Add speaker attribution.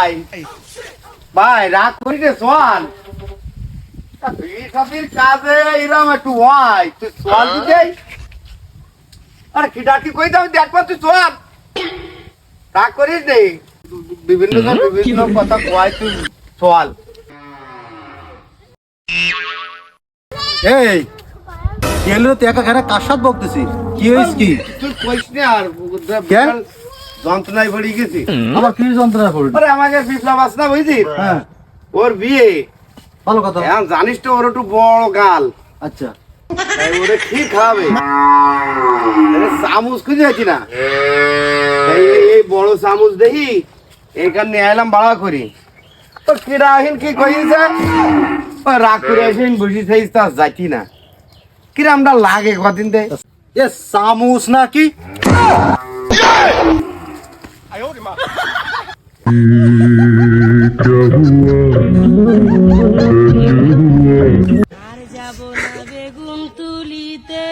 Speaker 1: ভাই ভাই রাগ করি রে সোয়াল সবের কাজে এরকম একটু হয় তুই সোয়াল দিতে আরে কি ডাকি কই দাও দেখবা তুই সোয়াল রাগ করিস নে বিভিন্ন কথা কয় তুই সোয়াল
Speaker 2: এই গেলে তুই একা ঘরে কার সাথে বকতেছি কি হইস কি
Speaker 1: তুই কইস না আর
Speaker 2: কেন?
Speaker 1: যন্ত্রণায় পড়ে গেছি
Speaker 2: আবার কি যন্ত্রণা করবি
Speaker 1: আরে আমাকে বিপ্লব আস না বুঝছিস
Speaker 2: হ্যাঁ
Speaker 1: ওর বিয়ে
Speaker 2: ভালো কথা
Speaker 1: এখন জানিস তো ওর একটু বড় গাল
Speaker 2: আচ্ছা
Speaker 1: তাই ওরে কি খাবে চামচ খুঁজে আছি না এই বড় চামচ দেখি এখানে নিয়ে এলাম বাড়া করি তো কিরা আহিন কি কইছে রাগ করে আসেন বসি থাইস তা যাইতি না কিরামটা লাগে কদিন দে
Speaker 2: এ সামুস নাকি
Speaker 3: আর যাব না বেগুন তুলিতে